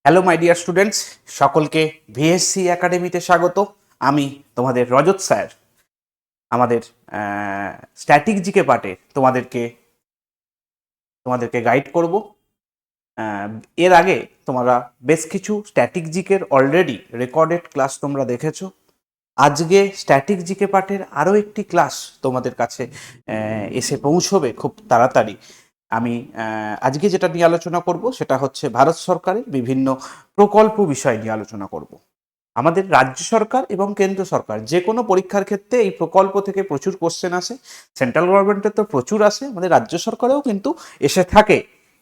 Hello my dear students, সকলকে VSC একাডেমিতে স্বাগত। আমি তোমাদের রজত স্যার। আমাদের স্ট্যাটিক জিকে পার্টে তোমাদেরকে গাইড করব। এর আগে তোমরা বেশ কিছু স্ট্যাটিক জিকের অলরেডি রেকর্ডেড ক্লাস তোমরা দেখেছো। আজকে স্ট্যাটিক জিকে পার্টের আরও একটি ক্লাস তোমাদের কাছে এসে পৌঁছবে খুব তাড়াতাড়ি। আমি আজকে যেটা নিয়ে আলোচনা করব সেটা হচ্ছে ভারত সরকারের বিভিন্ন প্রকল্প বিষয় নিয়ে আলোচনা করব। আমাদের রাজ্য সরকার এবং কেন্দ্র সরকার যে কোনো পরীক্ষার ক্ষেত্রে এই প্রকল্প থেকে প্রচুর কোশ্চেন আসে। সেন্ট্রাল গভর্নমেন্টের তো প্রচুর আসে, আমাদের রাজ্য সরকারেও কিন্তু এসে থাকে।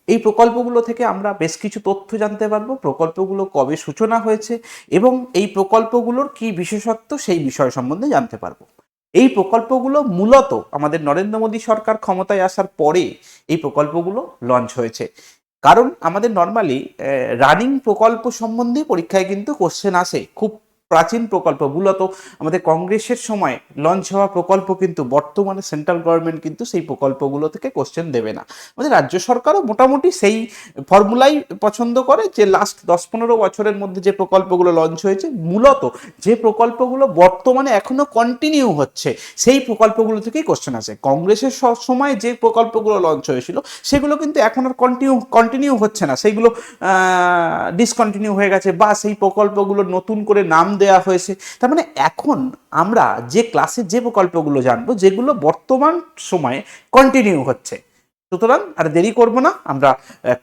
এই প্রকল্পগুলো থেকে আমরা বেশ কিছু তথ্য জানতে পারবো, প্রকল্পগুলো কবে সূচনা হয়েছে এবং এই প্রকল্পগুলোর কি বিশেষত্ব সেই বিষয় সম্বন্ধে জানতে পারবো। এই প্রকল্পগুলো মূলত আমাদের নরেন্দ্র মোদী সরকার ক্ষমতায় আসার পরে এই প্রকল্পগুলো লঞ্চ হয়েছে। কারণ আমাদের নর্মালি রানিং প্রকল্প সম্বন্ধে পরীক্ষায় কিন্তু কোশ্চেন আসে। খুব প্রাচীন প্রকল্প, মূলত আমাদের কংগ্রেসের সময় লঞ্চ হওয়া প্রকল্প, কিন্তু বর্তমানে সেন্ট্রাল গভর্নমেন্ট কিন্তু সেই প্রকল্পগুলো থেকে কোশ্চেন দেবে না। আমাদের রাজ্য সরকারও মোটামুটি সেই ফর্মুলাই পছন্দ করে যে লাস্ট 10-15 বছরের মধ্যে যে প্রকল্পগুলো লঞ্চ হয়েছে, মূলত যে প্রকল্পগুলো বর্তমানে এখনো কন্টিনিউ হচ্ছে সেই প্রকল্পগুলো থেকেই কোশ্চেন আসে। কংগ্রেসের সময় যে প্রকল্পগুলো লঞ্চ হয়েছিল সেগুলো কিন্তু এখন আর কন্টিনিউ হচ্ছে না, সেইগুলো ডিসকন্টিনিউ হয়ে গেছে বা সেই প্রকল্পগুলো নতুন করে নাম দেয়া হয়েছে। তার মানে এখন আমরা যে ক্লাসে যে প্রকল্পগুলো জানবো যেগুলো বর্তমান সময়ে কন্টিনিউ হচ্ছে। সুতরাং আর দেরি করব না, আমরা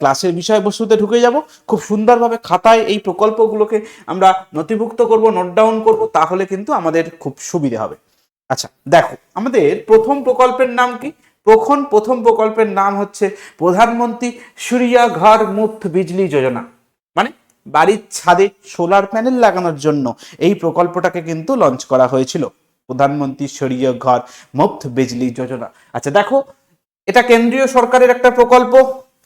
ক্লাসের বিষয়বস্তুতে ঢুকে যাব। খুব সুন্দরভাবে খাতায় এই প্রকল্পগুলোকে আমরা নথিভুক্ত করব, নোট ডাউন করব, তাহলে কিন্তু আমাদের খুব সুবিধা হবে। আচ্ছা দেখো, আমাদের প্রথম প্রকল্পের নাম কি? প্রথম প্রকল্পের নাম হচ্ছে প্রধানমন্ত্রী সূর্য ঘর মুফত বিজলি যোজনা। মানে বাড়ির ছাদে সোলার প্যানেল লাগানোর জন্য এই প্রকল্পটাকে কিন্তু লঞ্চ করা হয়েছিল, প্রধানমন্ত্রী সূর্য ঘর মুফত বিজলি যোজনা। আচ্ছা দেখো, এটা কেন্দ্রীয় সরকারের একটা প্রকল্প।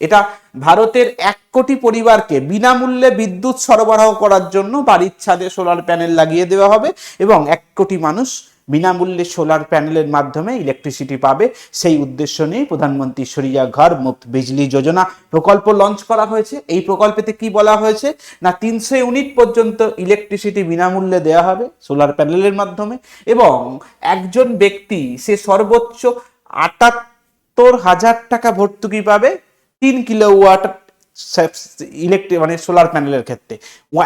এটা ভারতের 1 কোটি পরিবারকে বিনামূল্যে বিদ্যুৎ সরবরাহ করার জন্য বাড়ির ছাদে সোলার প্যানেল লাগিয়ে দেওয়া হবে এবং 1 কোটি মানুষ বিনামূল্যে সোলার প্যানেলের মাধ্যমে ইলেকট্রিসিটি পাবে। সেই উদ্দেশ্য নিয়ে প্রধানমন্ত্রী সূর্য ঘর মুফত বিজলি যোজনা প্রকল্প লঞ্চ করা হয়েছে। এই প্রকল্পেতে কি বলা হয়েছে না, 300 ইউনিট পর্যন্ত ইলেকট্রিসিটি বিনামূল্যে দেওয়া হবে সোলার প্যানেলের মাধ্যমে এবং একজন ব্যক্তি সে সর্বোচ্চ 78,000 টাকা ভর্তুকি পাবে 3 কিলোওয়াট মানে সোলার প্যানেলের ক্ষেত্রে।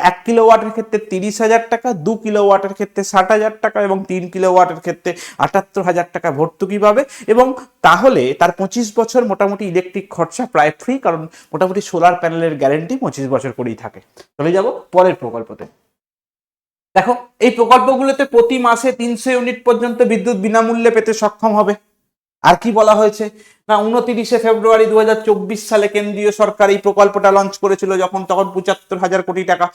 1 কিলোওয়াটের ক্ষেত্রে 30,000 টাকা, 2 কিলোওয়াটের ক্ষেত্রে 60,000 টাকা এবং 3 কিলোওয়াটের ক্ষেত্রে 78,000 টাকা ভর্তুকি পাবে। এবং তাহলে তার 25 বছর মোটামুটি ইলেকট্রিক খরচা প্রায় ফ্রি, কারণ মোটামুটি সোলার প্যানেলের গ্যারেন্টি 25 বছর করেই থাকে। চলে যাব পরের প্রকল্পতে। দেখো, এই প্রকল্পগুলোতে প্রতি মাসে 300 ইউনিট পর্যন্ত বিদ্যুৎ বিনামূল্যে পেতে সক্ষম হবে। আর কি বলা হয়েছে না, 29শে ফেব্রুয়ারি 2024 সালে কেন্দ্রীয় সরকার এই প্রকল্পটা লঞ্চ করেছিল, তখন 75,000 কোটি টাকা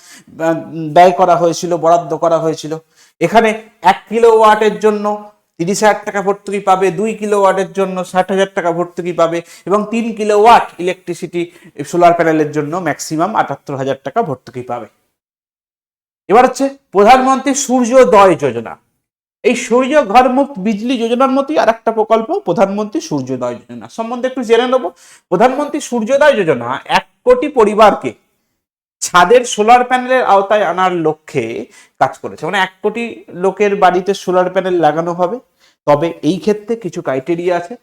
ব্যয় করা হয়েছিল, বরাদ্দ করা হয়েছিল। এখানে 1 কিলোওয়াটের জন্য 30,000 টাকা ভর্তুকি পাবে, 2 কিলোওয়াটের জন্য 60,000 টাকা ভর্তুকি পাবে এবং 3 কিলোওয়াট ইলেকট্রিসিটি সোলার প্যানেলের জন্য ম্যাক্সিমাম 78,000 টাকা ভর্তুকি পাবে। এবার হচ্ছে প্রধানমন্ত্রী সূর্যোদয় যোজনা। এই সূর্য ঘর মুফত বিজলি যোজনার মতোই আর একটা প্রকল্প প্রধানমন্ত্রী সূর্যোদয় যোজনা সম্বন্ধে একটু জেনে নেব। প্রধানমন্ত্রী সূর্যোদয় যোজনা 1 কোটি পরিবারকে ছাদের সোলার প্যানেলের আওতায় আনার লক্ষ্যে কাজ করেছে। মানে 1 কোটি লোকের বাড়িতে সোলার প্যানেল লাগানো হবে। তবে এই ক্ষেত্রে কিছু ক্রাইটেরিয়া আছে।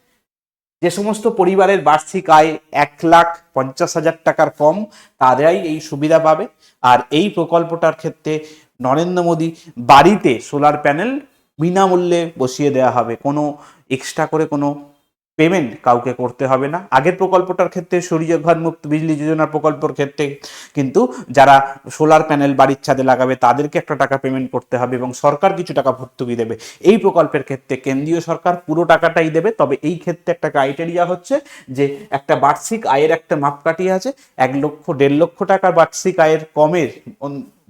যে সমস্ত পরিবারের বার্ষিক আয় 1,50,000 টাকার কম, তারাই এই সুবিধা পাবে। আর এই প্রকল্পটার ক্ষেত্রে নরেন্দ্র মোদী বাড়িতে সোলার প্যানেল বিনামূল্যে বসিয়ে দেওয়া হবে, কোনো এক্সট্রা করে কোনো পেমেন্ট কাউকে করতে হবে না। আগের প্রকল্পটার ক্ষেত্রে সূর্য ঘর মুফত বিজলি যোজনার প্রকল্পের ক্ষেত্রে কিন্তু যারা সোলার প্যানেল বাড়ির ছাদে লাগাবে তাদেরকে একটা টাকা পেমেন্ট করতে হবে এবং সরকার কিছু টাকা ভর্তুকি দেবে। এই প্রকল্পের ক্ষেত্রে কেন্দ্রীয় সরকার পুরো টাকাটাই দেবে। তবে এই ক্ষেত্রে একটা ক্রাইটেরিয়া হচ্ছে যে একটা বার্ষিক আয়ের একটা মাপকাঠি আছে, 1 লক্ষ 1.5 লক্ষ টাকার বার্ষিক আয়ের কমের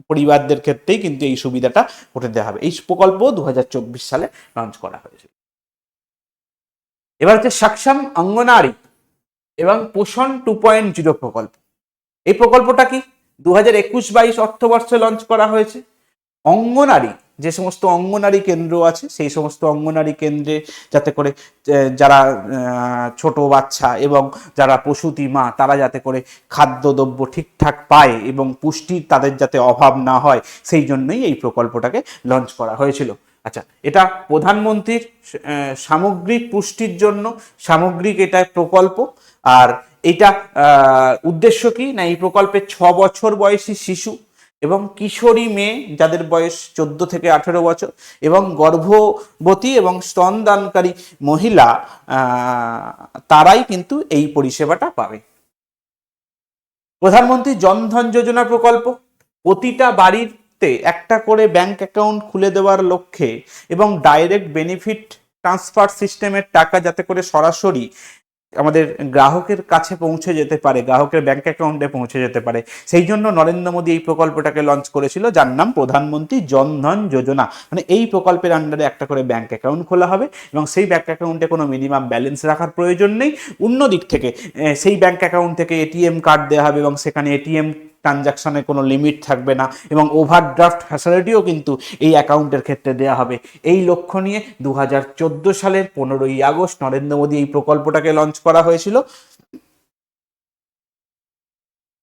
পরিবারদের ক্ষেত্রেই কিন্তু এই সুবিধাটা করে দেওয়া হবে। এই প্রকল্প 2024 সালে লঞ্চ করা হয়েছিল। এবার হচ্ছে সক্ষম অঙ্গনারী এবং পোষণ 2.0 প্রকল্প। এই প্রকল্পটা কি 2021-22 অর্থবর্ষে লঞ্চ করা হয়েছে। অঙ্গনারী যে সমস্ত অঙ্গনারী কেন্দ্র আছে সেই সমস্ত অঙ্গনারী কেন্দ্রে যাতে করে যারা ছোট বাচ্চা এবং যারা প্রসূতি মা তারা যাতে করে খাদ্যদ্রব্য ঠিকঠাক পায় এবং পুষ্টির তাদের যাতে অভাব না হয়, সেই জন্যই এই প্রকল্পটাকে লঞ্চ করা হয়েছিল। আচ্ছা, এটা প্রধানমন্ত্রীর সামগ্রিক পুষ্টির জন্য সামগ্রিক এটা প্রকল্প। আর এটা উদ্দেশ্য কি না, এই প্রকল্পে 6 বছর বয়সী শিশু এবং কিশোরী মেয়ে যাদের বয়স 14 থেকে 18 বছর এবং গর্ভবতী এবং স্তনদানকারী মহিলা তারাই কিন্তু এই পরিষেবাটা পাবে। প্রধানমন্ত্রী জনধন যোজনা প্রকল্প প্রতিটা বাড়িতে একটা করে ব্যাংক অ্যাকাউন্ট খুলে দেওয়ার লক্ষ্যে এবং ডাইরেক্ট বেনিফিট ট্রান্সফার সিস্টেমের টাকা যাতে করে সরাসরি আমাদের গ্রাহকের কাছে পৌঁছে যেতে পারে, গ্রাহকের ব্যাংক অ্যাকাউন্টে পৌঁছে যেতে পারে, সেই জন্য নরেন্দ্র মোদী এই প্রকল্পটাকে লঞ্চ করেছিল, যার নাম প্রধানমন্ত্রী জনধন যোজনা। মানে এই প্রকল্পের আন্ডারে একটা করে ব্যাংক অ্যাকাউন্ট খোলা হবে এবং সেই ব্যাংক অ্যাকাউন্টে কোনো মিনিমাম ব্যালেন্স রাখার প্রয়োজন নেই। অন্য দিক থেকে সেই ব্যাংক অ্যাকাউন্ট থেকে এটিএম কার্ড দেওয়া হবে এবং সেখানে এটিএম ট্রানজাকশনের কোনো লিমিট থাকবে না এবং ওভারড্রাফট ফ্যাসিলিটিও কিন্তু এই অ্যাকাউন্টের ক্ষেত্রে দেওয়া হবে। এই লক্ষ্য নিয়ে 2014 সালের 15ই আগস্ট নরেন্দ্র মোদী এই প্রকল্পটাকে লঞ্চ করা হয়েছিল।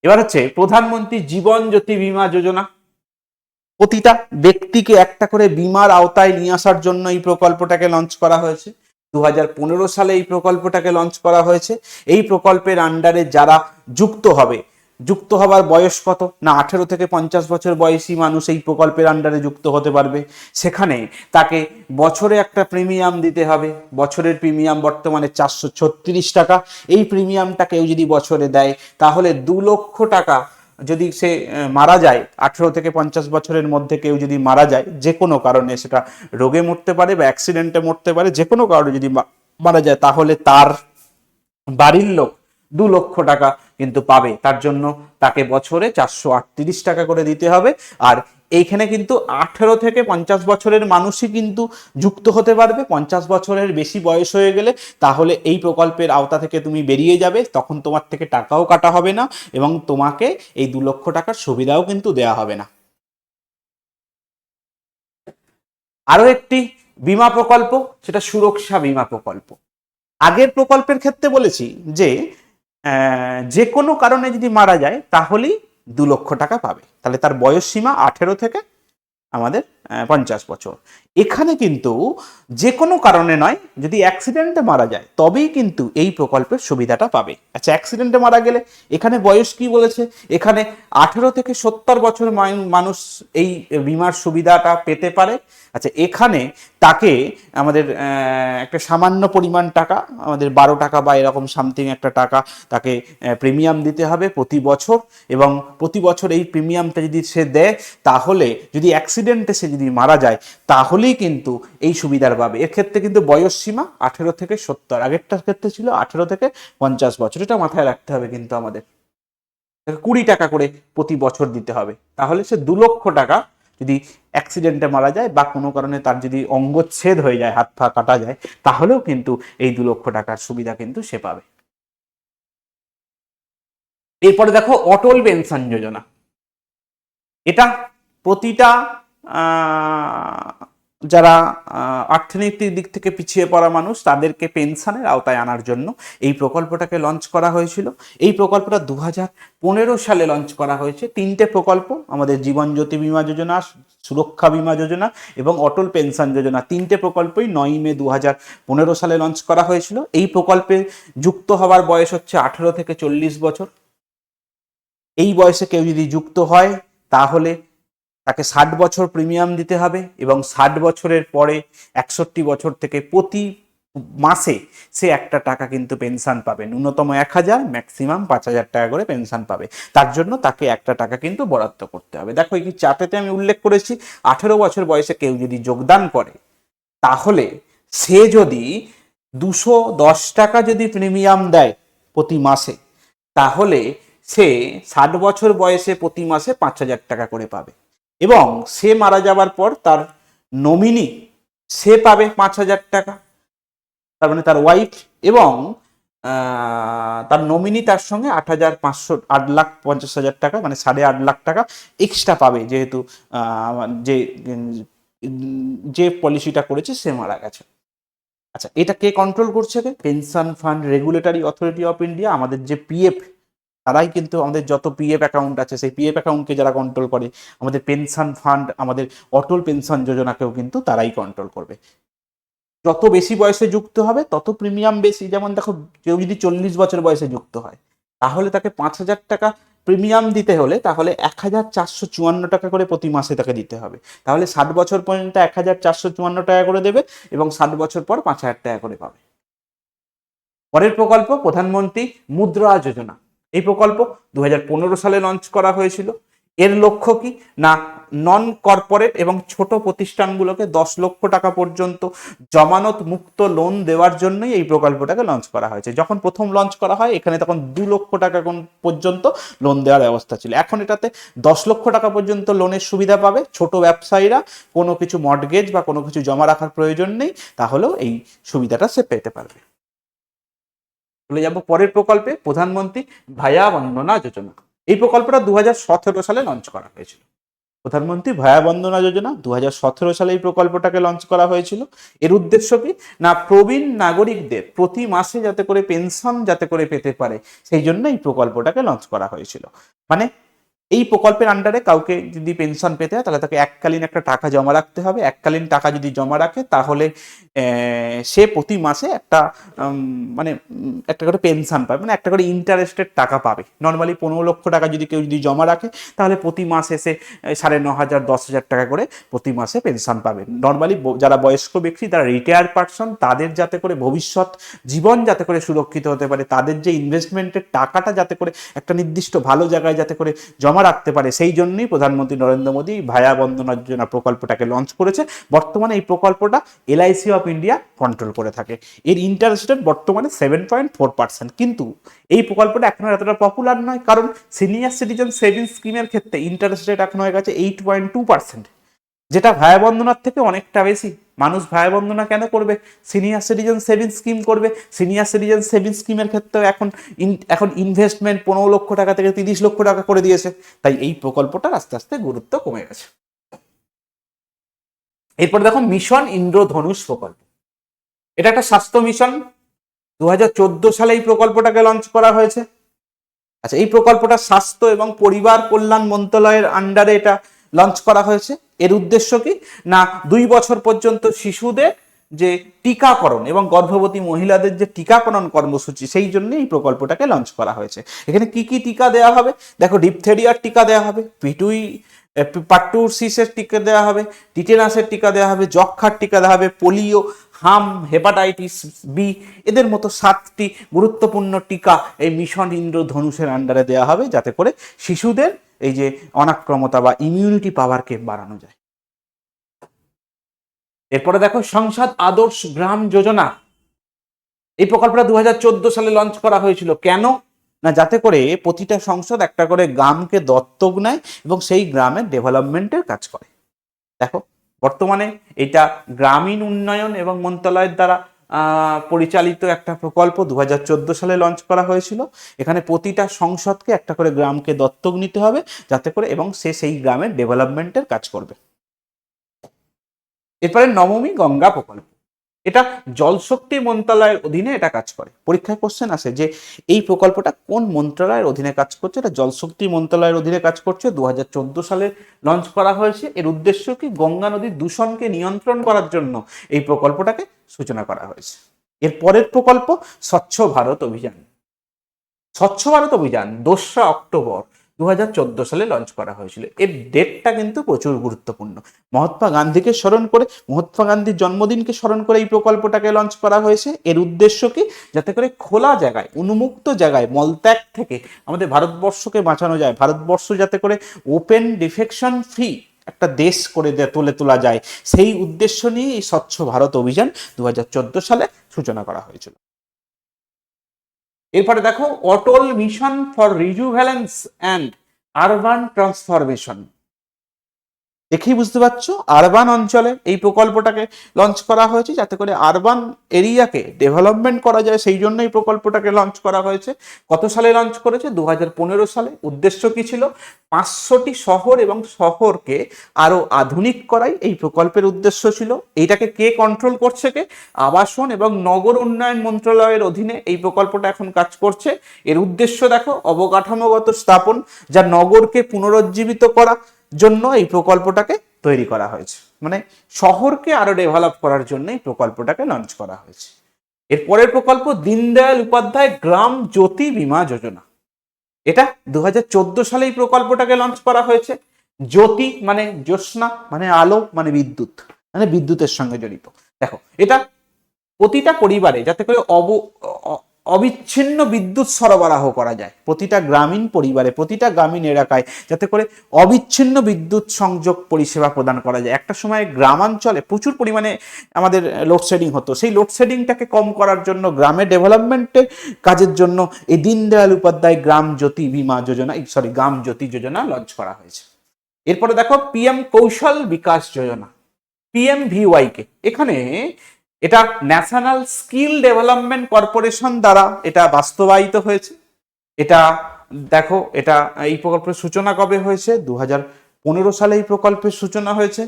এবার হচ্ছে প্রধানমন্ত্রী জীবন জ্যোতি বীমা যোজনা। প্রতিটা ব্যক্তিকে একটা করে বীমার আওতায় নিয়ে আসার জন্য এই প্রকল্পটাকে লঞ্চ করা হয়েছে। 2015 সালে এই প্রকল্পটাকে লঞ্চ করা হয়েছে। এই প্রকল্পের আন্ডারে যারা যুক্ত হবে, যুক্ত হবার বয়স কত না, 18 থেকে 50 বছর বয়সী মানুষ এই প্রকল্পের আন্ডারে যুক্ত হতে পারবে। সেখানে তাকে বছরে একটা প্রিমিয়াম দিতে হবে। বছরের প্রিমিয়াম বর্তমানে 436 টাকা। এই প্রিমিয়ামটা কেউ যদি বছরে দেয় তাহলে 2 লক্ষ টাকা যদি সে মারা যায়, 18 থেকে 50 বছরের মধ্যে কেউ যদি মারা যায় যে কোনো কারণে, সেটা রোগে মরতে পারে বা অ্যাক্সিডেন্টে মরতে পারে, যে কোনো কারণে যদি মারা যায় তাহলে তার বাড়ির লোক 2 লক্ষ টাকা কিন্তু পাবে। তার জন্য তাকে বছরে 438 টাকা করে দিতে হবে। আর এইখানে কিন্তু 18 থেকে 50 বছরের মানুষই কিন্তু যুক্ত হতে পারবে। 50 বছরের বেশি বয়স হয়ে গেলে তাহলে এই প্রকল্পের আওতা থেকে তুমি বেরিয়ে যাবে, তখন তোমার থেকে টাকাও কাটা হবে না এবং তোমাকে এই 2 লক্ষ টাকার সুবিধাও কিন্তু দেওয়া হবে না। আরো একটি বীমা প্রকল্প, সেটা সুরক্ষা বীমা প্রকল্প। আগের প্রকল্পের ক্ষেত্রে বলেছি যে যে কোনো কারণে যদি মারা যায় তাহলেই 2 লক্ষ টাকা পাবে, তাহলে তার বয়স সীমা 18 থেকে আমাদের 50 বছর। এখানে কিন্তু যে কোনো কারণে নয়, যদি অ্যাক্সিডেন্টে মারা যায় তবেই কিন্তু এই প্রকল্পের সুবিধাটা পাবে। আচ্ছা, অ্যাক্সিডেন্টে মারা গেলে এখানে বয়স কি বলেছে, এখানে 18 থেকে 70 বছর মানুষ এই বীমার সুবিধাটা পেতে পারে। আচ্ছা, এখানে তাকে আমাদের একটা সামান্য পরিমাণ টাকা, আমাদের 12 টাকা বা এরকম সামথিং একটা টাকা তাকে প্রিমিয়াম দিতে হবে প্রতি বছর, এবং প্রতি বছর এই প্রিমিয়ামটা যদি সে দেয় তাহলে যদি অ্যাক্সিডেন্টে সে যদি মারা যায় তাহলেই কিন্তু এই সুবিধার পাবে। এর ক্ষেত্রে কিন্তু বয়স সীমা 18 থেকে 70, আগেরটার ক্ষেত্রে ছিল 18 থেকে 50 বছর। এটা মাথায় রাখতে হবে কিন্তু আমাদের 20 টাকা করে প্রতি বছর দিতে হবে, তাহলে সে 2 লক্ষ টাকা যদি অ্যাক্সিডেন্টে মারা যায় বা কোনো কারণে তার যদি অঙ্গচ্ছেদ হয়ে যায়, হাত পা কাটা যায়, তাহলেও কিন্তু এই 2 লক্ষ টাকার সুবিধা কিন্তু সে পাবে। এরপরে দেখো অটল পেনশন যোজনা। এটা প্রতিটা যারা অর্থনৈতিক দিক থেকে পিছিয়ে পড়া মানুষ তাদেরকে পেনশনের আওতায় আনার জন্য এই প্রকল্পটাকে লঞ্চ করা হয়েছিল। এই প্রকল্পটা 2015 সালে লঞ্চ করা হয়েছে। 3টে প্রকল্প, আমাদের জীবন জ্যোতি বীমা যোজনা, সুরক্ষা বীমা যোজনা এবং অটল পেনশন যোজনা, 3টে প্রকল্পই 9 মে 2015 সালে লঞ্চ করা হয়েছিল। এই প্রকল্পে যুক্ত হওয়ার বয়স হচ্ছে 18 থেকে 40 বছর। এই বয়সে কেউ যদি যুক্ত হয় তাহলে তাকে 60 বছর প্রিমিয়াম দিতে হবে এবং 60 বছরের পরে 61 বছর থেকে প্রতি মাসে সে একটা টাকা কিন্তু পেনশন পাবে। ন্যূনতম 1000, ম্যাক্সিমাম 5000 টাকা করে পেনশন পাবে। তার জন্য তাকে একটা টাকা কিন্তু বরাদ্দ করতে হবে। দেখো এই চার্টেতে আমি উল্লেখ করেছি, 18 বছর বয়সে কেউ যদি যোগদান করে তাহলে সে যদি 210 টাকা যদি প্রিমিয়াম দেয় প্রতি মাসে, তাহলে সে 60 বছর বয়সে প্রতি মাসে 5000 টাকা করে পাবে এবং সে মারা যাবার পর তার নমিনি সে পাবে 5000 টাকা, তার মানে তার ওয়াইফ, এবং তার নমিনি তার সঙ্গে 8,50,000 টাকা মানে 8.5 লাখ টাকা এক্সট্রা পাবে, যেহেতু যে যে পলিসিটা করেছে সে মারা গেছে। আচ্ছা, এটা কে কন্ট্রোল করছে? Pension fund regulatory authority of India, আমাদের যে পিএফ, তারাই কিন্তু আমাদের যত পিএফ অ্যাকাউন্ট আছে সেই পিএফ অ্যাকাউন্টকে যারা কন্ট্রোল করে, আমাদের পেনশন ফান্ড, আমাদের অটল পেনশন যোজনাকেও কিন্তু তারাই কন্ট্রোল করবে। যত বেশি বয়সে যুক্ত হবে তত প্রিমিয়াম বেশি। যেমন দেখো, কেউ যদি 40 বছর বয়সে যুক্ত হয় তাহলে তাকে 5,000 টাকা প্রিমিয়াম দিতে হলে তাহলে 1,454 টাকা করে প্রতি মাসে তাকে দিতে হবে। তাহলে 60 বছর পর্যন্ত 1,454 টাকা করে দেবে এবং 60 বছর পর 5,000 টাকা করে পাবে। পরের প্রকল্প প্রধানমন্ত্রী মুদ্রা যোজনা। এই প্রকল্প 2015 সালে লঞ্চ করা হয়েছিল। এর লক্ষ্য কি না, নন কর্পোরেট এবং ছোট প্রতিষ্ঠানগুলোকে 10 লক্ষ টাকা পর্যন্ত জমানত মুক্ত লোন দেওয়ার জন্যই এই প্রকল্পটাকে লঞ্চ করা হয়েছে। যখন প্রথম লঞ্চ করা হয় এখানে তখন 2 লক্ষ টাকা পর্যন্ত লোন দেওয়ার ব্যবস্থা ছিল। এখন এটাতে 10 লক্ষ টাকা পর্যন্ত লোনের সুবিধা পাবে ছোট ব্যবসায়ীরা। কোনো কিছু মর্টগেজ বা কোনো কিছু জমা রাখার প্রয়োজন নেই, তাহলেও এই সুবিধাটা সে পেতে পারবে। চলে যাব পরের প্রকল্পে, প্রধানমন্ত্রী ভায়া বন্দনা যোজনা। এই প্রকল্পটা 2017 সালে লঞ্চ করা হয়েছিল। প্রধানমন্ত্রী ভায়া বন্দনা যোজনা 2017 সালে এই প্রকল্পটাকে লঞ্চ করা হয়েছিল। এর উদ্দেশ্য কি না, প্রবীণ নাগরিকদের প্রতি মাসে যাতে করে পেনশন যাতে করে পেতে পারে সেই জন্য এই প্রকল্পটাকে লঞ্চ করা হয়েছিল। মানে এই প্রকল্পের আন্ডারে কাউকে যদি পেনশন পেতে হয় তাহলে তাকে এককালীন একটা টাকা জমা রাখতে হবে। এককালীন টাকা যদি জমা রাখে তাহলে সে প্রতি মাসে একটা মানে একটা করে পেনশন পাবে, মানে একটা করে ইন্টারেস্টেড টাকা পাবে। নর্মালি 15 লক্ষ টাকা যদি কেউ যদি জমা রাখে তাহলে প্রতি মাসে সে 9,500 10,000 টাকা করে প্রতি মাসে পেনশন পাবে। নর্মালি যারা বয়স্ক ব্যক্তি, তারা রিটায়ার্ড পার্সন, তাদের যাতে করে ভবিষ্যৎ জীবন যাতে করে সুরক্ষিত হতে পারে, তাদের যে ইনভেস্টমেন্টের টাকাটা যাতে করে একটা নির্দিষ্ট ভালো জায়গায় যাতে করে জমা রাখতে পারে, সেই জন্যই প্রধানমন্ত্রী নরেন্দ্র মোদী ভায়া বন্দনা যোজনা প্রকল্পটাকে লঞ্চ করেছে। বর্তমানে এই প্রকল্পটা এলআইসি অফ ইন্ডিয়া কন্ট্রোল করে থাকে। এর ইন্টারেস্ট রেট বর্তমানে 7.4%। কিন্তু এই প্রকল্পটা এখন এতটা পপুলার নয়, কারণ সিনিয়র সিটিজেন সেভিংস স্কিমের ক্ষেত্রে ইন্টারেস্ট রেট এখন হয়ে গেছে 8.2%, যেটা ভায়া বন্দনার থেকে অনেকটা বেশি। মানুষ ভায়া বন্দনা কেন করবে? সিনিয়র সিটিজেন সেভিংস স্কিম করবে। সিনিয়র সিটিজেন সেভিংস স্কিমের ক্ষেত্রেও এখন ইনভেস্টমেন্ট 15 লক্ষ টাকা থেকে 30 লক্ষ টাকা করে দিয়েছে। তাই এই প্রকল্পটার আস্তে আস্তে গুরুত্ব কমে গেছে। এরপর দেখো মিশন ইন্দ্রধনুষ প্রকল্প। এটা একটা স্বাস্থ্য মিশন। 2014 সালে এই প্রকল্পটাকে লঞ্চ করা হয়েছে। আচ্ছা, এই প্রকল্পটা স্বাস্থ্য এবং পরিবার কল্যাণ মন্ত্রণালয়ের আন্ডারে এটা লঞ্চ করা হয়েছে। এর উদ্দেশ্য কি না, 2 বছর পর্যন্ত শিশুদের যে টিকাকরণ এবং গর্ভবতী মহিলাদের যে টিকাকরণ কর্মসূচি, সেই জন্য এই প্রকল্পটাকে লঞ্চ করা হয়েছে। এখানে কি কি টিকা দেওয়া হবে? দেখো, ডিপথেরিয়ার টিকা দেওয়া হবে, পাট্টুসিসের টিকা দেওয়া হবে, টিটেনাসের টিকা দেওয়া হবে, যক্ষার টিকা দেওয়া হবে, পোলিও, হাম, হেপাটাইটিস বি, এদের মতো 7টি গুরুত্বপূর্ণ টিকা এই মিশন ইন্দ্রধনুষের আন্ডারে দেওয়া হবে, যাতে করে শিশুদের এই যে অনাক্রমতা বা ইমিউনিটি পাওয়ারকে বাড়ানো যায়। এরপরে দেখো সংসদ আদর্শ গ্রাম যোজনা। এই প্রকল্পটা 2014 সালে লঞ্চ করা হয়েছিল। কেন না, যাতে করে প্রতিটা সংসদ একটা করে গ্রামকে দত্তক নেয় এবং সেই গ্রামের ডেভেলপমেন্টের কাজ করে। দেখো, বর্তমানে এটা গ্রামীণ উন্নয়ন এবং মন্ত্রণালয়ের দ্বারা পরিচালিত একটা প্রকল্প। 2014 সালে লঞ্চ করা হয়েছিল। এখানে প্রতিটা সংসদকে একটা করে গ্রামকে দত্তক নিতে হবে, যাতে করে এবং সে সেই গ্রামের ডেভেলপমেন্টের কাজ করবে। এরপরে নবমী গঙ্গা প্রকল্প। এটা জলশক্তি মন্ত্রণালয়ের অধীনে এটা কাজ করে। পরীক্ষায় কোশ্চেন আসে যে এই প্রকল্পটা কোন মন্ত্রণালয়ের অধীনে কাজ করছে। এটা জলশক্তি মন্ত্রণালয়ের অধীনে কাজ করছে। 2014 সালে লঞ্চ করা হয়েছে। এর উদ্দেশ্য কি, গঙ্গা নদীর দূষণকে নিয়ন্ত্রণ করার জন্য এই প্রকল্পটাকে সূচনা করা হয়েছে। এর পরের প্রকল্প স্বচ্ছ ভারত অভিযান। স্বচ্ছ ভারত অভিযান 2রা অক্টোবর 2014 সালে লঞ্চ করা হয়েছিল। এর ডেটটা কিন্তু প্রচুর গুরুত্বপূর্ণ। মহাত্মা গান্ধীকে স্মরণ করে, মহাত্মা গান্ধীর জন্মদিনকে স্মরণ করে এই প্রকল্পটাকে লঞ্চ করা হয়েছে। এর উদ্দেশ্য কি, যাতে করে খোলা জায়গায়, উন্মুক্ত জায়গায় মলত্যাগ থেকে আমাদের ভারতবর্ষকে বাঁচানো যায়। ভারতবর্ষ যাতে করে ওপেন ডিফেকশন ফ্রি একটা দেশ করে তোলা যায়, সেই উদ্দেশ্য নিয়ে এই স্বচ্ছ ভারত অভিযান 2014 সালে সূচনা করা হয়েছিল। এরপরে দেখো Atal mission for rejuvenation and urban transformation. দেখেই বুঝতে পারছো আরবান অঞ্চলে এই প্রকল্পটাকে লঞ্চ করা হয়েছে, যাতে করে আরবান এরিয়াকে ডেভেলপমেন্ট করা যায়, সেই জন্য এই প্রকল্পটাকে লঞ্চ করা হয়েছে। কত সালে লঞ্চ করেছে? 2015 সালে। উদ্দেশ্য কি ছিল? 500টি শহর এবং শহরকে আরো আধুনিক করাই এই প্রকল্পের উদ্দেশ্য ছিল। এইটাকে কে কন্ট্রোল করছে? কে? আবাসন এবং নগর উন্নয়ন মন্ত্রণালয়ের অধীনে এই প্রকল্পটা এখন কাজ করছে। এর উদ্দেশ্য দেখো, অবকাঠামোগত স্থাপন, যা নগরকে পুনরুজ্জীবিত করা জন্য এই প্রকল্পটাকে তৈরি করা হয়েছে। মানে শহরকে আরো ডেভেলপ করার জন্য এই প্রকল্পটাকে লঞ্চ করা হয়েছে। এর পরের প্রকল্প দীনদয়াল উপাধ্যায় গ্রাম জ্যোতি বীমা যোজনা। এটা 2014 সালে এই প্রকল্পটাকে লঞ্চ করা হয়েছে। জ্যোতি মানে জ্যোৎস্না, মানে আলো, মানে বিদ্যুৎ, মানে বিদ্যুতের সঙ্গে জড়িত। দেখো, এটা প্রতিটা পরিবারে যাতে করে অবিচ্ছিন্ন বিদ্যুৎ সরবরাহ করা যায়, প্রতিটা গ্রামীণ পরিবারে, প্রতিটা গ্রামীণ এলাকায় যাতে করে অবিচ্ছিন্ন বিদ্যুৎ সংযোগ পরিষেবা প্রদান করা যায়। একটা সময় গ্রামাঞ্চলে প্রচুর পরিমাণে আমাদের লোডশেডিং হতো, সেই লোডশেডিংটাকে কম করার জন্য, গ্রামে ডেভেলপমেন্টের কাজের জন্য এই দীনদয়াল উপাধ্যায় গ্রাম জ্যোতি বীমা যোজনা, গ্রাম জ্যোতি যোজনা লঞ্চ করা হয়েছে। এরপরে দেখো পিএম কৌশল বিকাশ যোজনা, পিএমভিওয়াইকে। এখানে এটা ন্যাশনাল স্কিল ডেভেলপমেন্ট কর্পোরেশন দ্বারা এটা বাস্তবায়িত হয়েছে। এটা দেখো, এটা এই প্রকল্পের সূচনা কবে হয়েছে? 2015 সালে এই প্রকল্পের সূচনা হয়েছে।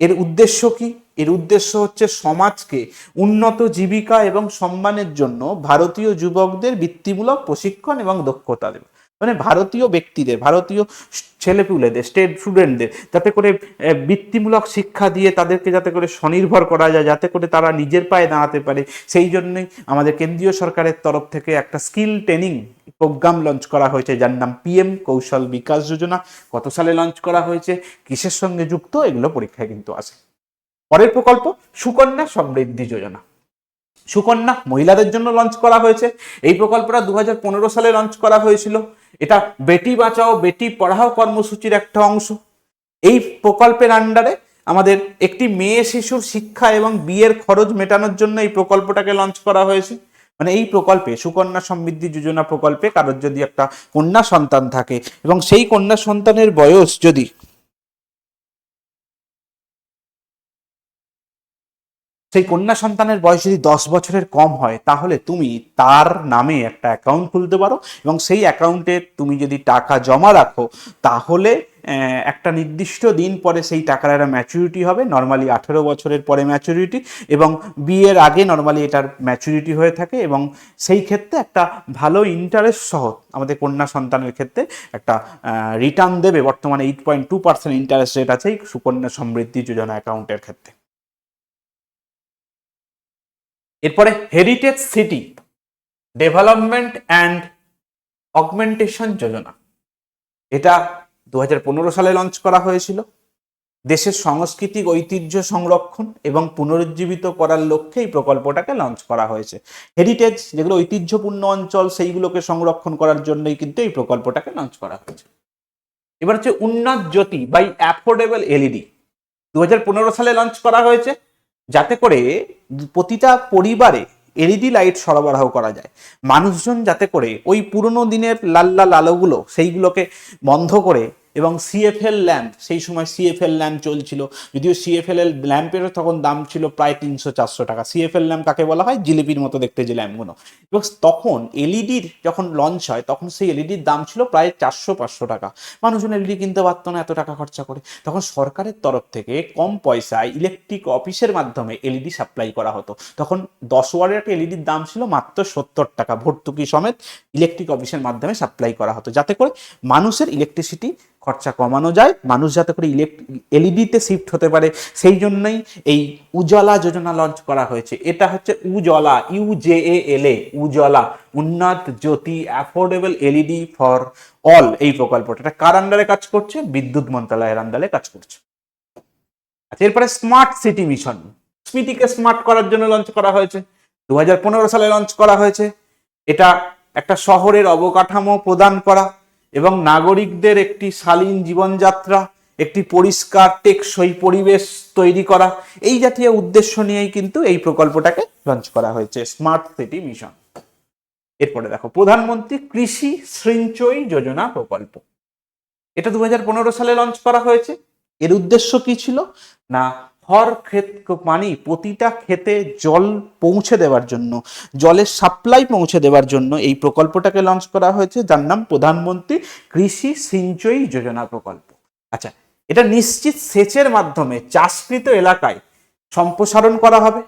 এর উদ্দেশ্য কি? এর উদ্দেশ্য হচ্ছে সমাজকে উন্নত জীবিকা এবং সম্মানের জন্য ভারতীয় যুবকদের বৃত্তিমূলক প্রশিক্ষণ এবং দক্ষতা দেবে। মানে ভারতীয় ব্যক্তিদের, ভারতীয় ছেলেপুলেদের, স্টুডেন্টদের যাতে করে বৃত্তিমূলক শিক্ষা দিয়ে তাদেরকে যাতে করে স্বনির্ভর করা যায়, যাতে করে তারা নিজের পায়ে দাঁড়াতে পারে, সেই জন্যই আমাদের কেন্দ্রীয় সরকারের তরফ থেকে একটা স্কিল ট্রেনিং প্রোগ্রাম লঞ্চ করা হয়েছে, যার নাম পিএম কৌশল বিকাশ যোজনা। কত সালে লঞ্চ করা হয়েছে, কিসের সঙ্গে যুক্ত, এগুলো পরীক্ষায় কিন্তু আসে। পরের প্রকল্প সুকন্যা সমৃদ্ধি যোজনা। সুকন্যা মহিলাদের জন্য লঞ্চ করা হয়েছে। এই প্রকল্পটা 2015 সালে লঞ্চ করা হয়েছিল। এটা বেটি বাঁচাও বেটি পড়াও কর্মসূচির একটা অংশ। এই প্রকল্পের আন্ডারে আমাদের একটি মেয়ে শিশুর শিক্ষা এবং বিয়ের খরচ মেটানোর জন্য এই প্রকল্পটাকে লঞ্চ করা হয়েছে। মানে এই প্রকল্পে, সুকন্যা সমৃদ্ধি যোজনা প্রকল্পে, কারোর যদি একটা কন্যা সন্তান থাকে এবং সেই কন্যা সন্তানের বয়স যদি সেই কন্যা সন্তানের বয়স যদি 10 বছরের কম হয়, তাহলে তুমি তার নামে একটা অ্যাকাউন্ট খুলতে পারো এবং সেই অ্যাকাউন্টে তুমি যদি টাকা জমা রাখো, তাহলে একটা নির্দিষ্ট দিন পরে সেই টাকার একটা ম্যাচুরিটি হবে। নর্মালি 18 বছরের পরে ম্যাচুরিটি, এবং বিয়ের আগে নর্মালি এটার ম্যাচুরিটি হয়ে থাকে, এবং সেই ক্ষেত্রে একটা ভালো ইন্টারেস্ট সহ আমাদের কন্যা সন্তানের ক্ষেত্রে একটা রিটার্ন দেবে। বর্তমানে 8.2% ইন্টারেস্ট রেট আছে এই সুকন্যা সমৃদ্ধি যোজনা অ্যাকাউন্টের ক্ষেত্রে। এরপরে heritage city development and augmentation যোজনা। এটা 2015 সালে লঞ্চ করা হয়েছিল। দেশের সাংস্কৃতিক ঐতিহ্য সংরক্ষণ এবং পুনরুজ্জীবিত করার লক্ষ্যে এই প্রকল্পটাকে লঞ্চ করা হয়েছে। হেরিটেজ, যেগুলো ঐতিহ্যপূর্ণ অঞ্চল, সেইগুলোকে সংরক্ষণ করার জন্যই কিন্তু এই প্রকল্পটাকে লঞ্চ করা হয়েছে। এবার হচ্ছে উন্নত জ্যোতি বাই অ্যাফোর্ডেবল এলইডি। 2015 সালে লঞ্চ করা হয়েছে, যাতে করে প্রতিটা পরিবারে এলইডি লাইট সরবরাহ করা যায়। মানুষজন যাতে করে ওই পুরনো দিনের লাল লাল আলোগুলো, সেইগুলোকে বন্ধ করে, এবং সিএফএল ল্যাম্প, সেই সময় সিএফএল ল্যাম্প চলছিল, যদিও সিএফএল এর ল্যাম্পের তখন দাম ছিল প্রায় 300-400 টাকা। সিএফএল ল্যাম্প কাকে বলা হয়? জিলিপির মতো দেখতে যে ল্যাম্পগুলো। এবং তখন এলইডির যখন লঞ্চ হয়, তখন সেই এলইডির দাম ছিল প্রায় 400-500 টাকা। মানুষজন এলইডি কিনতে পারতো না এত টাকা খরচা করে। তখন সরকারের তরফ থেকে কম পয়সায় ইলেকট্রিক অফিসের মাধ্যমে এলইডি সাপ্লাই করা হতো। তখন 10 ওয়াটের একটা এলইডির দাম ছিল মাত্র 70 টাকা, ভর্তুকি সমেত ইলেকট্রিক অফিসের মাধ্যমে সাপ্লাই করা হতো, যাতে করে মানুষের ইলেকট্রিসিটি খরচা কমানো যায়, মানুষ যাতে করে এলইডিতে শিফট হতে পারে। সেই জন্যই এই উজালা যোজনা লঞ্চ করা হয়েছে। এটা হচ্ছে উজালা, UJALA, উজালা, উন্নত জ্যোতি অ্যাফোর্ডেবল এলইডি ফর অল। এই প্রকল্পটা এটা কার আন্ডারে কাজ করছে? বিদ্যুৎ মন্ত্রণালয়ের আন্ডারে কাজ করছে। আচ্ছা, এরপরে স্মার্ট সিটি মিশন, স্মৃতিকে স্মার্ট করার জন্য লঞ্চ করা হয়েছে। 2015 সালে লঞ্চ করা হয়েছে। এটা একটা শহরের অবকাঠামো প্রদান করা এবং নাগরিকদের একটি শালীন জীবনযাত্রা, একটি পরিষ্কার টেকসই পরিবেশ তৈরি করা, এই জাতীয় উদ্দেশ্য নিয়েই কিন্তু এই প্রকল্পটাকে লঞ্চ করা হয়েছে, স্মার্ট সিটি মিশন। এরপরে দেখো প্রধানমন্ত্রী কৃষি সিঞ্চয়ী যোজনা প্রকল্প। এটা 2015 সালে লঞ্চ করা হয়েছে। এর উদ্দেশ্য কি ছিল না, হর ক্ষেত পানি, প্রতিটা ক্ষেতে জল পৌঁছে দেওয়ার জন্য, জলের সাপ্লাই পৌঁছে দেওয়ার জন্য এই প্রকল্পটাকে লঞ্চ করা হয়েছে, যার নাম প্রধানমন্ত্রী কৃষি সিঞ্চয়ী যোজনা প্রকল্প। আচ্ছা, এটা নিশ্চিত সেচের মাধ্যমে চাষকৃত এলাকায় সম্প্রসারণ করা হবে,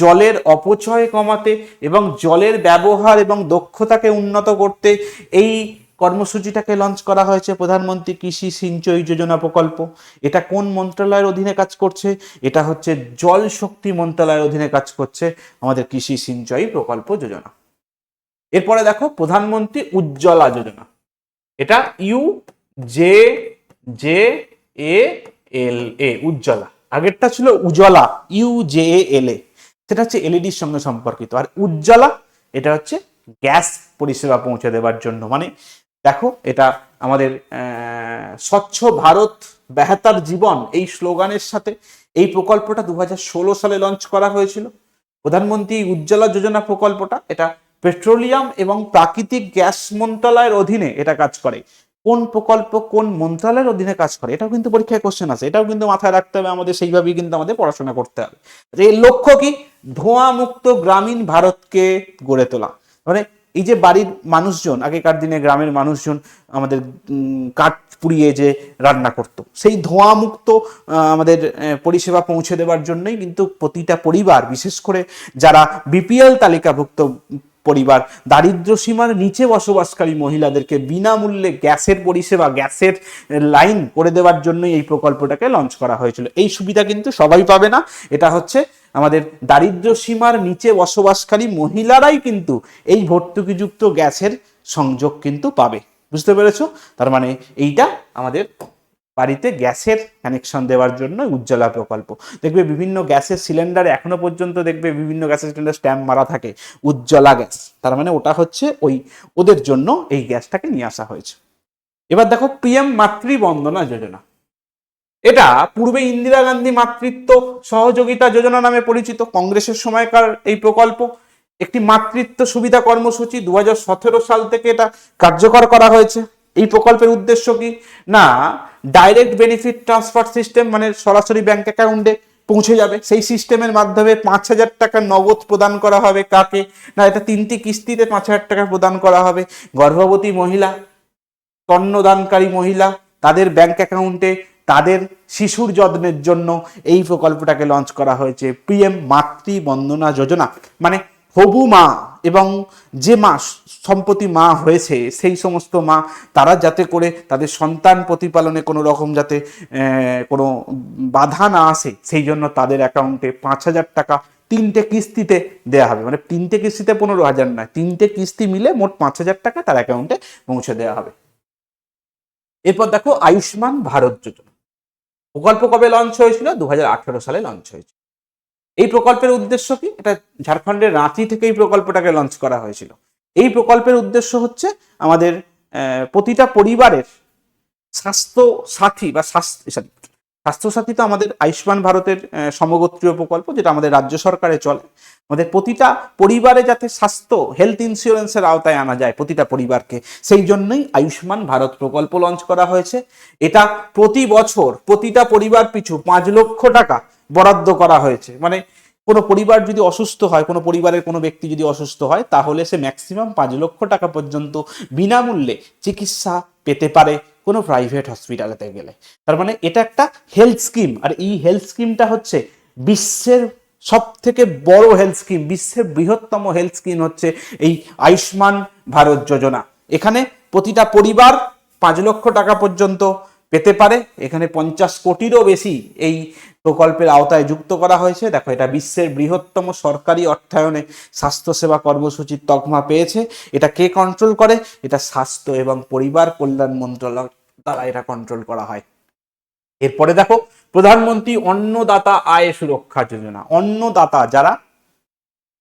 জলের অপচয় কমাতে এবং জলের ব্যবহার এবং দক্ষতাকে উন্নত করতে এই কর্মসূচিটাকে লঞ্চ করা হয়েছে, প্রধানমন্ত্রী কৃষি সিঞ্চয়ী যোজনা প্রকল্প। এটা কোন মন্ত্রণালয়ের অধীনে কাজ করছে? এটা হচ্ছে জল শক্তি মন্ত্রণালয়ের অধীনে কাজ করছে আমাদের কৃষি সিঞ্চয়ী প্রকল্প যোজনা। এরপরে দেখো প্রধানমন্ত্রী উজ্জ্বলা যোজনা, এটা UJJALA, উজ্জ্বলা। আগেরটা ছিল উজ্জ্বলা, UJALA, সেটা হচ্ছে এলইডির সঙ্গে সম্পর্কিত। আর উজ্জ্বলা এটা হচ্ছে গ্যাস পরিষেবা পৌঁছে দেওয়ার জন্য। মানে দেখো, এটা আমাদের স্বচ্ছ ভারত বেহতার জীবন এই স্লোগানের সাথে এই প্রকল্পটা 2016 সালে লঞ্চ করা হয়েছিল। প্রধানমন্ত্রী উজ্জ্বলা যোজনা প্রকল্পটা এটা পেট্রোলিয়াম এবং প্রাকৃতিক গ্যাস মন্ত্রণালয়ের অধীনে এটা কাজ করে। কোন প্রকল্প কোন মন্ত্রণালয়ের অধীনে কাজ করে এটাও কিন্তু পরীক্ষায় কোশ্চেন আছে, এটাও কিন্তু মাথায় রাখতে হবে আমাদের, সেইভাবেই কিন্তু আমাদের পড়াশোনা করতে হবে। এর লক্ষ্য কি? ধোঁয়া মুক্ত গ্রামীণ ভারতকে গড়ে তোলা। মানে এই যে বাড়ির মানুষজন, আগেকার দিনে গ্রামের মানুষজন আমাদের কাঠ পুড়িয়ে যে রান্না করত, সেই ধোঁয়া মুক্ত আমাদের পরিষেবা পৌঁছে দেওয়ার জন্যই কিন্তু প্রতিটা পরিবার, বিশেষ করে যারা বিপিএল তালিকাভুক্ত পরিবার, দারিদ্র সীমার নিচে বসবাসকারী মহিলাদেরকে বিনামূল্যে গ্যাসের পরিষেবা, গ্যাসের লাইন করে দেওয়ার জন্যই এই প্রকল্পটাকে লঞ্চ করা হয়েছিল। এই সুবিধা কিন্তু সবাই পাবে না, এটা হচ্ছে আমাদের দারিদ্র সীমার নিচে বসবাসকারী মহিলারাই কিন্তু এই ভর্তুকিযুক্ত গ্যাসের সংযোগ কিন্তু পাবে। বুঝতে পেরেছো? তার মানে এইটা আমাদের বাড়িতে গ্যাসের কানেকশন দেওয়ার জন্য উজ্জ্বলা প্রকল্প। দেখবে বিভিন্ন গ্যাসের সিলিন্ডারে এখনো পর্যন্ত দেখবে বিভিন্ন গ্যাসের সিলিন্ডার স্ট্যাম্প মারা থাকে উজ্জ্বলা গ্যাস, তার মানে ওটা হচ্ছে ওদের জন্য এই গ্যাসটাকে নিয়ে আসা হয়েছে। এবার দেখো পিএম মাতৃ বন্দনা যোজনা, এটা পূর্বে ইন্দিরা গান্ধী মাতৃত্ব সহযোগিতা যোজনা নামে পরিচিত, কংগ্রেসের সময়কার এই প্রকল্প। একটি মাতৃত্ব সুবিধা কর্মসূচি, 2017 সাল থেকে এটা কার্যকর করা হয়েছে। এই প্রকল্পের উদ্দেশ্য কি না, ডাইরেক্ট বেনিফিট ট্রান্সফার সিস্টেম, মানে সরাসরি ব্যাংক অ্যাকাউন্টে পৌঁছে যাবে। সেই সিস্টেমের মাধ্যমে 5,000 টাকা নগদ প্রদান করা হবে। কাকে না, এটা 3টি কিস্তিতে 5,000 টাকা প্রদান করা হবে। গর্ভবতী মহিলা, স্তন্যদানকারী মহিলা, তাদের ব্যাংক অ্যাকাউন্টে তাদের শিশুর যত্নের জন্য এই প্রকল্পটাকে লঞ্চ করা হয়েছে, পিএম মাতৃ বন্দনা যোজনা। মানে হবু মা এবং যে মা সম্প্রতি মা হয়েছে, সেই সমস্ত মা, তারা যাতে করে তাদের সন্তান প্রতিপালনে কোনো রকম যাতে কোনো বাধা না আসে, সেই জন্য তাদের অ্যাকাউন্টে 5,000 টাকা 3টে কিস্তিতে দেওয়া হবে। মানে 3টে কিস্তিতে 15,000 নয়, 3টে কিস্তি মিলে মোট 5,000 টাকা তার অ্যাকাউন্টে পৌঁছে দেওয়া হবে। এরপর দেখো আয়ুষ্মান ভারত যোজনা প্রকল্প কবে লঞ্চ হয়েছিল? 2018 সালে লঞ্চ হয়েছিল। এই প্রকল্পের উদ্দেশ্য কি? এটা ঝাড়খণ্ডের রাঁচি থেকে এই প্রকল্পটাকে লঞ্চ করা হয়েছিল। এই প্রকল্পের উদ্দেশ্য হচ্ছে আমাদের প্রতিটা পরিবারের স্বাস্থ্য সাথী বা স্বাস্থ্যসাথী তো আমাদের আয়ুষ্মান ভারতের সমগোত্রীয় প্রকল্প, যেটা আমাদের রাজ্য সরকারে চলে। আমাদের প্রতিটা পরিবারে যাতে স্বাস্থ্য হেলথ ইন্স্যুরেন্সের আওতায় আনা যায় প্রতিটা পরিবারকে, সেই জন্যই আয়ুষ্মান ভারত প্রকল্প লঞ্চ করা হয়েছে। এটা প্রতি বছর প্রতিটা পরিবার পিছু 5 লক্ষ টাকা বরাদ্দ করা হয়েছে। মানে কোনো পরিবার যদি অসুস্থ হয়, কোনো পরিবারের কোনো ব্যক্তি যদি অসুস্থ হয়, তাহলে সে ম্যাক্সিমাম 5 লক্ষ টাকা পর্যন্ত বিনামূল্যে চিকিৎসা পেতে পারে কোনো প্রাইভেট হসপিটালেতে গেলে। তার মানে এটা একটা হেলথ স্কিম, আর এই হেলথ স্কিমটা হচ্ছে বিশ্বের সব থেকে বড় হেলথ স্কিম, বিশ্বের বৃহত্তম হেলথ স্কিম হচ্ছে এই আয়ুষ্মান ভারত যোজনা। এখানে প্রতিটা পরিবার 5 লক্ষ টাকা পর্যন্ত পেতে পারে। এখানে 50 কোটিরও বেশি এই প্রকল্পের আওতায় যুক্ত করা হয়েছে। দেখো, এটা বিশ্বের বৃহত্তম সরকারি অর্থায়নে স্বাস্থ্যসেবা কর্মসূচির তকমা পেয়েছে। এটা কে কন্ট্রোল করে? এটা স্বাস্থ্য এবং পরিবার কল্যাণ মন্ত্রণালয় দ্বারা এটা কন্ট্রোল করা হয়। এরপরে দেখো প্রধানমন্ত্রী অন্নদাতা আয় সুরক্ষা যোজনা। অন্নদাতা যারা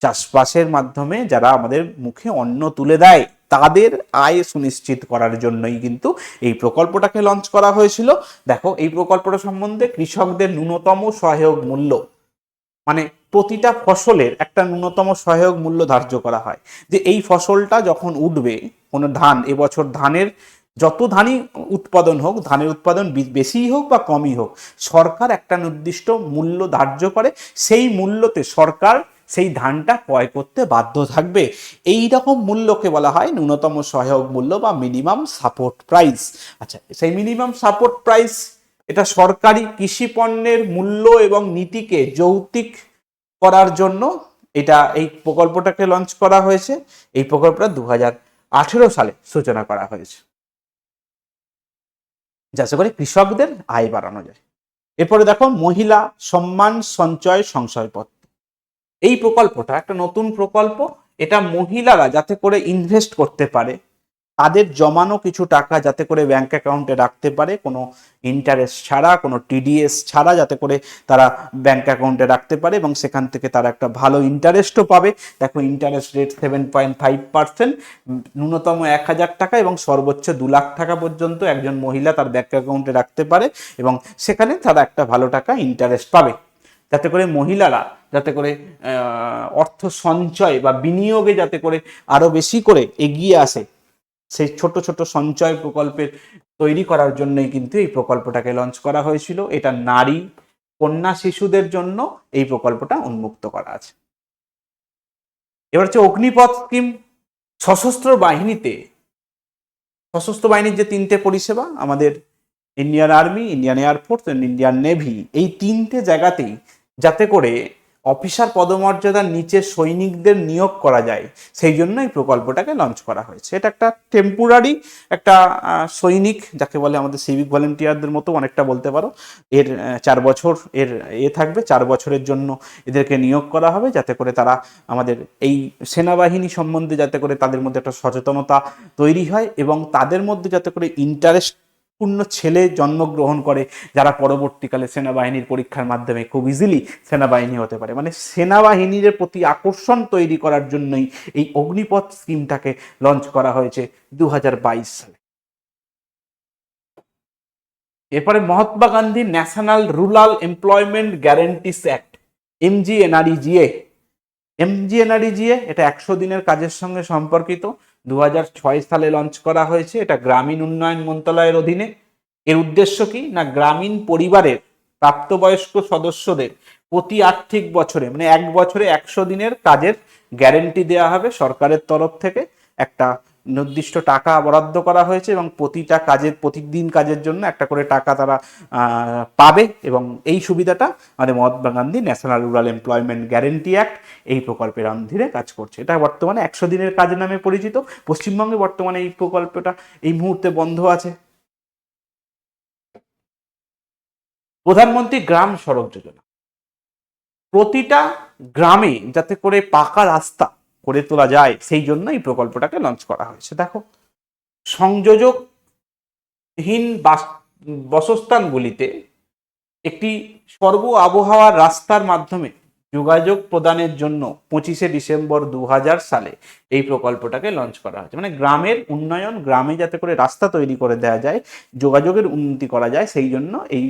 চাষবাসের মাধ্যমে যারা আমাদের মুখে অন্ন তুলে দেয়, তাদের আয় সুনিশ্চিত করার জন্যই কিন্তু এই প্রকল্পটাকে লঞ্চ করা হয়েছিল। দেখো, এই প্রকল্পটা সম্বন্ধে কৃষকদের ন্যূনতম সহায়ক মূল্য, মানে প্রতিটা ফসলের একটা ন্যূনতম সহায়ক মূল্য ধার্য করা হয়, যে এই ফসলটা যখন উঠবে, কোনো ধান, এবছর ধানের যত ধানই উৎপাদন হোক, ধানের উৎপাদন বেশিই হোক বা কমই হোক, সরকার একটা নির্দিষ্ট মূল্য ধার্য করে, সেই মূল্যতে সরকার সেই ধানটা ক্রয় করতে বাধ্য থাকবে। এই রকম মূল্যকে বলা হয় ন্যূনতম সহায়ক মূল্য বা মিনিমাম সাপোর্ট প্রাইস। আচ্ছা, সেই মিনিমাম সাপোর্ট প্রাইস এটা সরকারি কৃষি পণ্যের মূল্য এবং নীতিকে যৌক্তিক করার জন্য এটা এই প্রকল্পটাকে লঞ্চ করা হয়েছে। এই প্রকল্পটা 2018 সালে সূচনা করা হয়েছে, যাতে করে কৃষকদের আয় বাড়ানো যায়। এরপরে দেখো মহিলা সম্মান সঞ্চয় সংশয়পত্র। এই প্রকল্পটা একটা নতুন প্রকল্প। এটা মহিলারা যাতে করে ইনভেস্ট করতে পারে, তাদের জমানো কিছু টাকা যাতে করে ব্যাংক অ্যাকাউন্টে রাখতে পারে, কোনো ইন্টারেস্ট ছাড়া, কোনো টিডিএস ছাড়া, যাতে করে তারা ব্যাংক অ্যাকাউন্টে রাখতে পারে এবং সেখান থেকে তারা একটা ভালো ইন্টারেস্টও পাবে। দেখো ইন্টারেস্ট রেট 7.5%, ন্যূনতম 1,000 টাকা এবং সর্বোচ্চ 2 লাখ টাকা পর্যন্ত একজন মহিলা তার ব্যাংক অ্যাকাউন্টে রাখতে পারে এবং সেখানে তারা একটা ভালো টাকা ইন্টারেস্ট পাবে, যাতে করে মহিলারা যাতে করে অর্থ সঞ্চয় বা বিনিয়োগে যাতে করে আরো বেশি করে এগিয়ে আসে। সেই ছোট ছোট সঞ্চয় প্রকল্পের তৈরি করার জন্যই কিন্তু এই প্রকল্পটাকে লঞ্চ করা হয়েছিল। এটা নারী, কন্যা, শিশুদের জন্য এই প্রকল্পটা উন্মুক্ত করা আছে। এবার হচ্ছে অগ্নিপথ স্কিম। সশস্ত্র বাহিনীতে, সশস্ত্র বাহিনীর যে 3টে পরিষেবা, আমাদের ইন্ডিয়ান আর্মি, ইন্ডিয়ান এয়ারফোর্স এবং ইন্ডিয়ান নেভি, এই 3টে জায়গাতেই যাতে করে অফিসার পদমর্যাদার নিচে সৈনিকদের নিয়োগ করা যায়, সেই জন্য এই প্রকল্পটাকে লঞ্চ করা হয়েছে। এটা একটা টেম্পোরারি একটা সৈনিক, যাকে বলে আমাদের সিভিক ভলেন্টিয়ারদের মতো অনেকটা বলতে পারো। এর 4 বছর এর থাকবে, 4 বছরের জন্য এদেরকে নিয়োগ করা হবে, যাতে করে তারা আমাদের এই সেনাবাহিনী সম্বন্ধে যাতে করে তাদের মধ্যে একটা সচেতনতা তৈরি হয় এবং তাদের মধ্যে যাতে করে ইন্টারেস্ট পূর্ণ ছেলে জন্মগ্রহণ করে, যারা পরবর্তীকালে সেনাবাহিনীর পরীক্ষার মাধ্যমে খুব ইজিলি সেনাবাহিনী হতে পারে। মানে সেনাবাহিনীর প্রতি আকর্ষণ তৈরি করার জন্যই এই অগ্নিপথ স্কিমটাকে লঞ্চ করা হয়েছে 2022 সালে। এরপরে Mahatma Gandhi national rural employment guarantees act, MGNREGA। MGNREGA এটা 100 দিনের কাজের সঙ্গে সম্পর্কিত, 2006 সালে লঞ্চ করা হয়েছে। এটা গ্রামীণ উন্নয়ন মন্ত্রণালয়ের অধীনে। এর উদ্দেশ্য কি না, গ্রামীণ পরিবারের প্রাপ্তবয়স্ক সদস্যদের প্রতি আর্থিক বছরে, মানে 1 বছরে 100 দিনের কাজের গ্যারেন্টি দেওয়া হবে সরকারের তরফ থেকে। একটা নির্দিষ্ট টাকা বরাদ্দ করা হয়েছে এবং প্রতিটা কাজের, প্রতিদিন কাজের জন্য একটা করে টাকা তারা পাবে এবং এই সুবিধাটা আমাদের Mahatma Gandhi national rural employment guarantee act এই প্রকল্পের অধীনে কাজ করছে। এটা বর্তমানে 100 দিনের কাজ নামে পরিচিত। পশ্চিমবঙ্গে বর্তমানে এই প্রকল্পটা এই মুহূর্তে বন্ধ আছে। প্রধানমন্ত্রী গ্রাম সড়ক যোজনা, প্রতিটা গ্রামে যাতে করে পাকা রাস্তা করে তোলা যায়, সেই জন্য এই প্রকল্পটাকে লঞ্চ করা হয়েছে। দেখো সংযোজকহীন বাসস্থানগুলিতে একটি সর্ব আবহাওয়ার রাস্তার মাধ্যমে যোগাযোগ প্রদানের জন্য 25শে ডিসেম্বর 2000 সালে এই প্রকল্পটাকে লঞ্চ করা হয়েছে। মানে গ্রামের উন্নয়ন, গ্রামে যাতে করে রাস্তা তৈরি করে দেওয়া যায়, যোগাযোগের উন্নতি করা যায়, সেই জন্য এই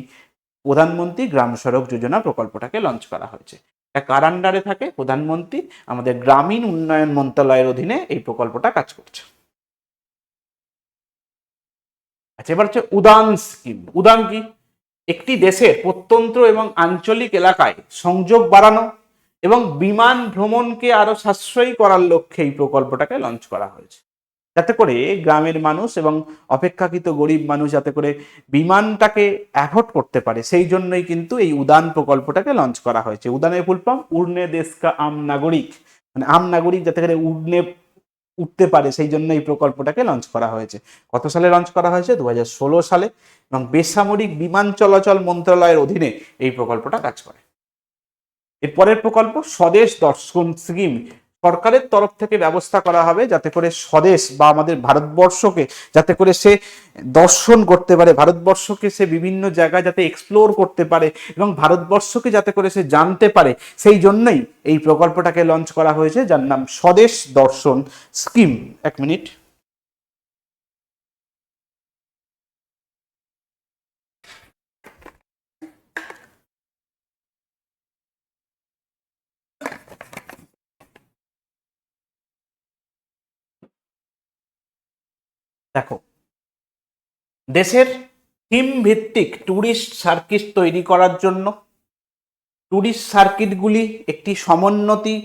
প্রধানমন্ত্রী গ্রাম সড়ক যোজনা প্রকল্পটাকে লঞ্চ করা হয়েছে। এটা কার আন্ডারে থাকে? প্রধানমন্ত্রী আমাদের গ্রামীণ উন্নয়ন মন্ত্রণালয়ের অধীনে এই প্রকল্পটা কাজ করছে। আচ্ছা, এবার হচ্ছে উড়ান স্কিম। উড়ান কি? একটি দেশের প্রত্যন্ত এবং আঞ্চলিক এলাকায় সংযোগ বাড়ানো এবং বিমান ভ্রমণকে আরো সাশ্রয়ী করার লক্ষ্যে এই প্রকল্পটাকে লঞ্চ করা হয়েছে, যাতে করে গ্রামের মানুষ এবং অপেক্ষাকৃত গরিব মানুষ যাতে করে বিমানটাকে অ্যাফোর্ড করতে পারে, সেই জন্যই কিন্তু এই উড়ান প্রকল্পটাকে লঞ্চ করা হয়েছে। উড়ানের ফুল ফর্ম উড়নে দেশ কা আম নাগরিক, মানে আম নাগরিক যাতে করে উঠতে পারে, সেই জন্য এই প্রকল্পটাকে লঞ্চ করা হয়েছে। কত সালে লঞ্চ করা হয়েছে? 2016 সালে। এবং বেসামরিক বিমান চলাচল মন্ত্রণালয়ের অধীনে এই প্রকল্পটা কাজ করে। এর পরের প্রকল্প স্বদেশ দর্শন স্কিম। সরকারের তরফ থেকে ব্যবস্থা করা হবে যাতে করে স্বদেশ বা আমাদের ভারতবর্ষকে যাতে করে সে দর্শন করতে পারে, ভারতবর্ষকে সে বিভিন্ন জায়গায় যাতে এক্সপ্লোর করতে পারে এবং ভারতবর্ষকে যাতে করে সে জানতে পারে, সেই জন্যই এই প্রকল্পটাকে লঞ্চ করা হয়েছে, যার নাম স্বদেশ দর্শন স্কিম। 1 মিনিট। দেখো দেশের থিম ভিত্তিক ট্যুরিস্ট সার্কিট তৈরি করার জন্য, ট্যুরিস্ট সার্কিটগুলি একটি সমোন্নতি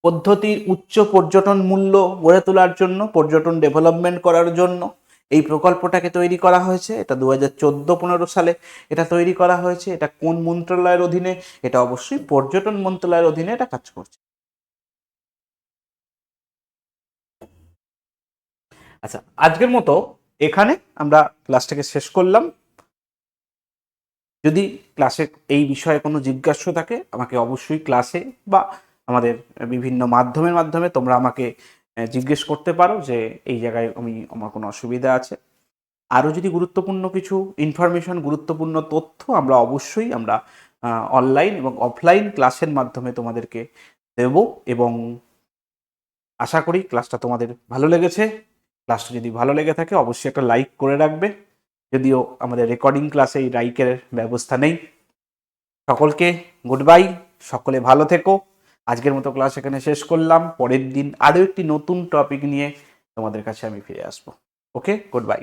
পদ্ধতির উচ্চ পর্যটন মূল্য গড়ে তোলার জন্য, পর্যটন ডেভেলপমেন্ট করার জন্য এই প্রকল্পটাকে তৈরি করা হয়েছে। এটা 2014-15 সালে এটা তৈরি করা হয়েছে। এটা কোন মন্ত্রণালয়ের অধীনে? এটা অবশ্যই পর্যটন মন্ত্রণালয়ের অধীনে এটা কাজ করছে। আচ্ছা, আজকের মতো এখানে আমরা ক্লাসটাকে শেষ করলাম। যদি ক্লাসে এই বিষয়ে কোনো জিজ্ঞাসা থাকে আমাকে অবশ্যই ক্লাসে বা আমাদের বিভিন্ন মাধ্যমে তোমরা আমাকে জিজ্ঞেস করতে পারো যে এই জায়গায় আমার কোনো অসুবিধা আছে। আরও যদি গুরুত্বপূর্ণ কিছু ইনফরমেশন, গুরুত্বপূর্ণ তথ্য আমরা অবশ্যই অনলাইন এবং অফলাইন ক্লাসের মাধ্যমে তোমাদেরকে দেব, এবং আশা করি ক্লাসটা তোমাদের ভালো লেগেছে। ক্লাসটা যদি ভালো লেগে থাকে অবশ্যই একটা লাইক করে রাখবে, যদিও আমাদের রেকর্ডিং ক্লাসে এই লাইকের ব্যবস্থা নেই। সকলকে গুড বাই, সকলে ভালো থেকো। আজকের মতো ক্লাস এখানে শেষ করলাম। পরের দিন আরও একটি নতুন টপিক নিয়ে তোমাদের কাছে আমি ফিরে আসবো। ওকে, গুড বাই।